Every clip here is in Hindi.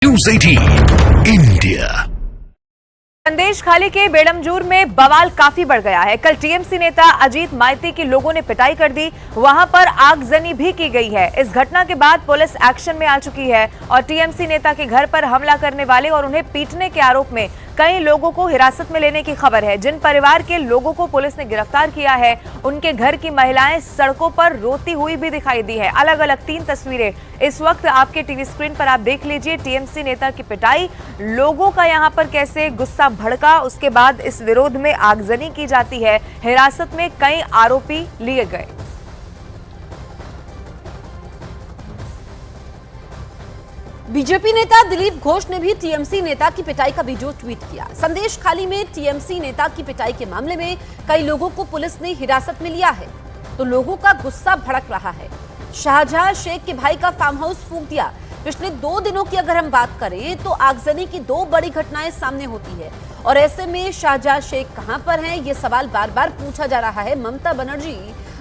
News 18 India. संदेश खाली के बेड़मजूर में बवाल काफी बढ़ गया है। कल टीएमसी नेता अजीत माइती की लोगों ने पिटाई कर दी, वहां पर आगजनी भी की गई है। इस घटना के बाद पुलिस एक्शन में आ चुकी है और टीएमसी नेता के घर पर हमला करने वाले और उन्हें पीटने के आरोप में कई लोगों को हिरासत में लेने की खबर है। जिन परिवार के लोगों को पुलिस ने गिरफ्तार किया है, उनके घर की महिलाएं सड़कों पर रोती हुई भी दिखाई दी है। अलग अलग 3 तस्वीरें इस वक्त आपके टीवी स्क्रीन पर आप देख लीजिए। टीएमसी नेता की पिटाई, लोगों का यहां पर कैसे गुस्सा भड़का, उसके बाद इस विरोध में आगजनी की जाती है। हिरासत में कई आरोपी लिए गए। बीजेपी नेता दिलीप घोष ने भी टीएमसी नेता की पिटाई का वीडियो ट्वीट किया। संदेश खाली में टीएमसी नेता की पिटाई के मामले में कई लोगों को पुलिस ने हिरासत में लिया है, तो लोगों का गुस्सा भड़क रहा है। शाहजहां शेख के भाई का फार्म हाउस फूंक दिया। पिछले 2 दिनों की अगर हम बात करें तो आगजनी की 2 बड़ी घटनाएं सामने होती है और ऐसे में शाहजहां शेख कहां पर हैं, ये सवाल बार बार पूछा जा रहा है। ममता बनर्जी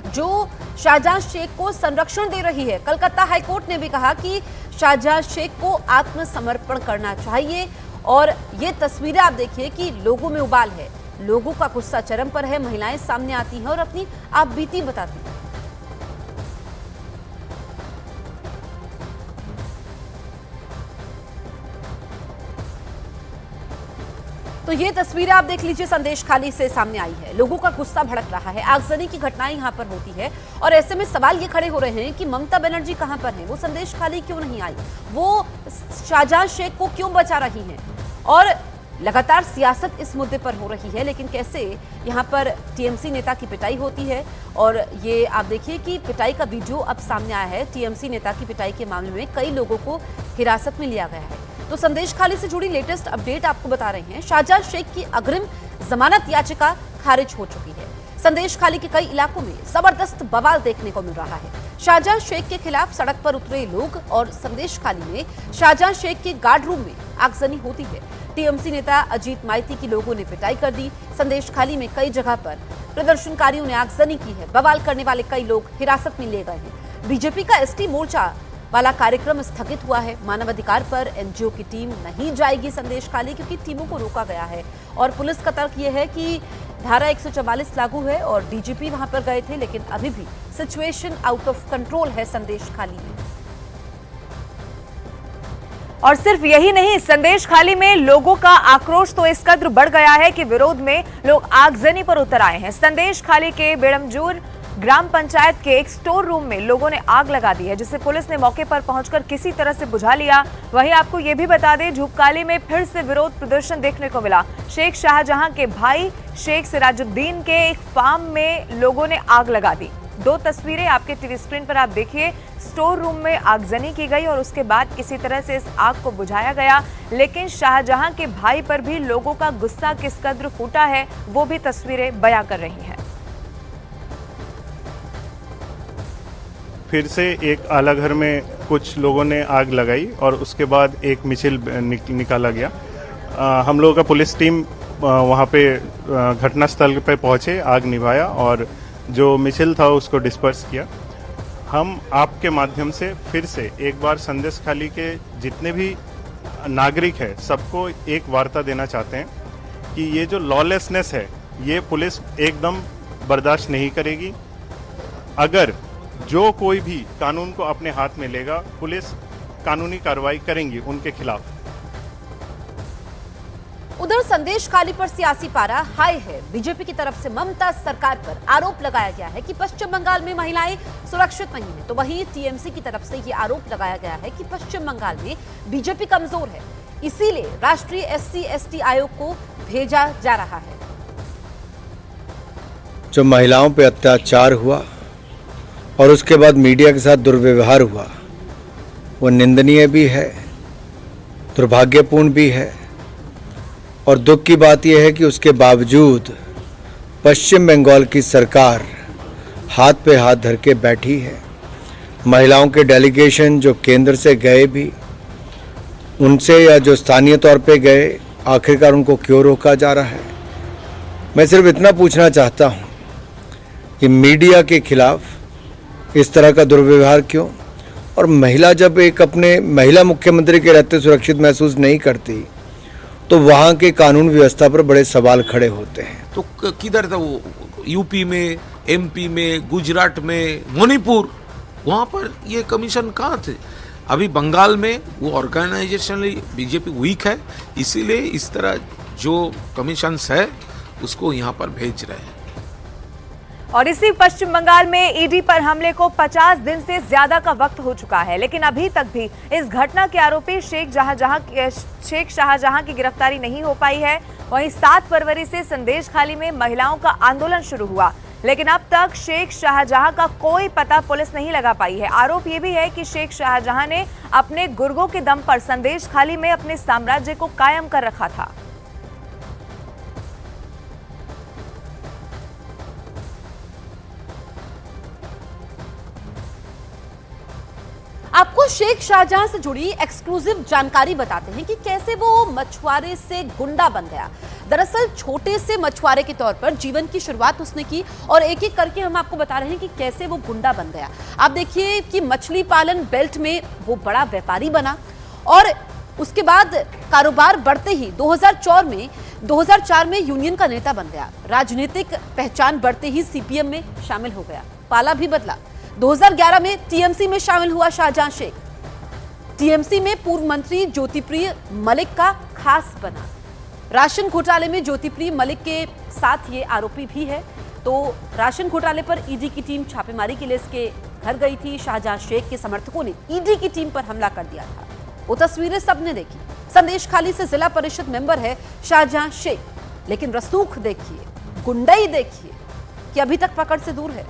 जो शाहजहां शेख को संरक्षण दे रही है, कलकत्ता हाईकोर्ट ने भी कहा कि शाहजहां शेख को आत्मसमर्पण करना चाहिए। और ये तस्वीरें आप देखिए कि लोगों में उबाल है, लोगों का गुस्सा चरम पर है। महिलाएं सामने आती हैं और अपनी आपबीती बताती हैं। तो ये तस्वीरें आप देख लीजिए, संदेश खाली से सामने आई है। लोगों का गुस्सा भड़क रहा है, आगजनी की घटनाएं यहां पर होती है और ऐसे में सवाल ये खड़े हो रहे हैं कि ममता बनर्जी कहां पर हैं, वो संदेश खाली क्यों नहीं आई, वो शाहजहां शेख को क्यों बचा रही हैं। और लगातार सियासत इस मुद्दे पर हो रही है, लेकिन कैसे यहां पर टीएमसी नेता की पिटाई होती है। और ये आप देखिए कि पिटाई का वीडियो अब सामने आया है। टीएमसी नेता की पिटाई के मामले में कई लोगों को हिरासत में लिया गया है। तो संदेश खाली से जुड़ी लेटेस्ट अपडेट आपको बता रहे हैं। शाहजहां शेख की अग्रिम जमानत याचिका खारिज हो चुकी है। संदेश खाली के कई इलाकों में जबरदस्त बवाल देखने को मिल रहा है। शाहजहां शेख के खिलाफ सड़क पर उतरे लोग और संदेश खाली में शाहजहां शेख के गार्ड रूम में आगजनी होती है। टीएमसी नेता अजीत माइती की लोगों ने पिटाई कर दी। संदेश खाली में कई जगह पर प्रदर्शनकारियों ने आगजनी की है। बवाल करने वाले कई लोग हिरासत में लिए गए हैं। बीजेपी का एसटी मोर्चा वाला कार्यक्रम स्थगित हुआ है। मानवाधिकार पर एनजीओ की टीम नहीं जाएगी संदेश खाली, क्योंकि टीमों को रोका गया है। और पुलिस का तर्क यह है कि धारा 144 लागू है और डीजीपी वहां पर गए थे, लेकिन अभी भी सिचुएशन आउट ऑफ कंट्रोल है संदेश खाली में। और सिर्फ यही नहीं, संदेश खाली में लोगों का आक्रोश तो इस कद्र बढ़ गया है कि विरोध में लोग आगजनी पर उतर आए हैं। संदेश खाली के बेड़मजूर ग्राम पंचायत के एक स्टोर रूम में लोगों ने आग लगा दी है, जिसे पुलिस ने मौके पर पहुंचकर किसी तरह से बुझा लिया। वहीं आपको यह भी बता दें, झुपकाली में फिर से विरोध प्रदर्शन देखने को मिला। शेख शाहजहां के भाई शेख सिराजुद्दीन के एक फार्म में लोगों ने आग लगा दी। 2 तस्वीरें आपके टीवी स्क्रीन पर आप देखिए। स्टोर रूम में आगजनी की गई और उसके बाद किसी तरह से इस आग को बुझाया गया, लेकिन शाहजहां के भाई पर भी लोगों का गुस्सा किस कद्र फूटा है, वो भी तस्वीरें बयां कर रही हैं। फिर से एक आला घर में कुछ लोगों ने आग लगाई और उसके बाद एक मिছিল निकाला गया। हम लोगों का पुलिस टीम वहाँ पे घटनास्थल पे पहुँचे, आग निभाया और जो मिছিল था उसको डिस्पर्स किया। हम आपके माध्यम से फिर से एक बार संदेश खाली के जितने भी नागरिक हैं सबको एक वार्ता देना चाहते हैं कि ये जो लॉलेसनेस है, ये पुलिस एकदम बर्दाश्त नहीं करेगी। अगर जो कोई भी कानून को अपने हाथ में लेगा, पुलिस कानूनी कार्रवाई करेंगी उनके खिलाफ। उधर संदेश खाली पर सियासी पारा हाई है। बीजेपी की तरफ से ममता सरकार पर आरोप लगाया गया है कि पश्चिम बंगाल में महिलाएं सुरक्षित नहीं है, तो वहीं टीएमसी की तरफ से ये आरोप लगाया गया है कि पश्चिम बंगाल में बीजेपी कमजोर है, इसीलिए राष्ट्रीय SC/ST आयोग को भेजा जा रहा है। जो महिलाओं पर अत्याचार हुआ और उसके बाद मीडिया के साथ दुर्व्यवहार हुआ, वो निंदनीय भी है, दुर्भाग्यपूर्ण भी है। और दुख की बात यह है कि उसके बावजूद पश्चिम बंगाल की सरकार हाथ पे हाथ धर के बैठी है। महिलाओं के डेलीगेशन जो केंद्र से गए भी, उनसे या जो स्थानीय तौर पे गए, आखिरकार उनको क्यों रोका जा रहा है। मैं सिर्फ इतना पूछना चाहता हूँ कि मीडिया के खिलाफ इस तरह का दुर्व्यवहार क्यों, और महिला जब एक अपने महिला मुख्यमंत्री के रहते सुरक्षित महसूस नहीं करती तो वहाँ के कानून व्यवस्था पर बड़े सवाल खड़े होते हैं। तो किधर था वो? यूपी में, एमपी में, गुजरात में, मणिपुर, वहाँ पर ये कमीशन कहाँ थे? अभी बंगाल में वो ऑर्गेनाइजेशन बीजेपी वीक है, इसीलिए इस तरह जो कमीशंस है उसको यहाँ पर भेज रहे हैं। और इसी पश्चिम बंगाल में ईडी पर हमले को 50 दिन से ज्यादा का वक्त हो चुका है, लेकिन अभी तक भी इस घटना के आरोपी शेख शाहजहां की गिरफ्तारी नहीं हो पाई है। वहीं 7 फरवरी से संदेशखाली में महिलाओं का आंदोलन शुरू हुआ, लेकिन अब तक शेख शाहजहां का कोई पता पुलिस नहीं लगा पाई है। आरोप यह भी है कि शेख शाहजहां ने अपने गुर्गों के दम पर संदेशखाली में अपने साम्राज्य को कायम कर रखा था। आपको शेख शाहजहां से जुड़ी एक्सक्लूसिव जानकारी बताते हैं कि कैसे वो मछुआरे से गुंडा बन गया। दरअसल छोटे से मछुआरे के तौर पर जीवन की शुरुआत उसने की और एक एक करके हम आपको बता रहे हैं कि कैसे वो गुंडा बन गया। आप देखिए कि मछली पालन बेल्ट में वो बड़ा व्यापारी बना और उसके बाद कारोबार बढ़ते ही 2004 में यूनियन का नेता बन गया। राजनीतिक पहचान बढ़ते ही सीपीएम में शामिल हो गया, पाला भी बदला। 2011 में टीएमसी में शामिल हुआ शाहजहां शेख। टीएमसी में पूर्व मंत्री ज्योतिप्रिय मलिक का खास बना। राशन घोटाले में ज्योतिप्रिय मलिक के साथ ये आरोपी भी है। तो राशन घोटाले पर ईडी की टीम छापेमारी के लिए इसके घर गई थी। शाहजहां शेख के समर्थकों ने ईडी की टीम पर हमला कर दिया था। वो तस्वीरें सबने देखी। संदेशखाली से जिला परिषद मेंबर है शाहजहां शेख, लेकिन रसूख देखिए, गुंडाई देखिए कि अभी तक पकड़ से दूर है।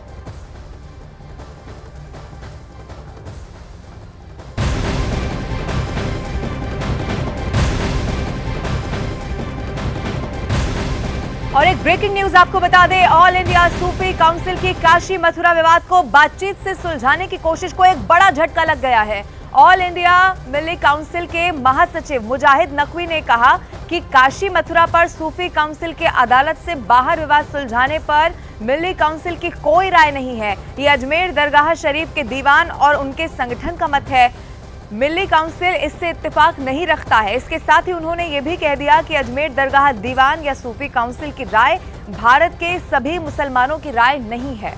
और एक ब्रेकिंग न्यूज आपको बता दें, ऑल इंडिया सूफी काउंसिल की काशी मथुरा विवाद को बातचीत से सुलझाने की कोशिश को एक बड़ा झटका लग गया है। ऑल इंडिया मिल्ली काउंसिल के महासचिव मुजाहिद नकवी ने कहा कि काशी मथुरा पर सूफी काउंसिल के अदालत से बाहर विवाद सुलझाने पर मिल्ली काउंसिल की कोई राय नहीं है। ये अजमेर दरगाह शरीफ के दीवान और उनके संगठन का मत है। मिल्ली काउंसिल इससे इत्तेफाक नहीं रखता है। इसके साथ ही उन्होंने ये भी कह दिया कि अजमेर दरगाह दीवान या सूफी काउंसिल की राय भारत के सभी मुसलमानों की राय नहीं है।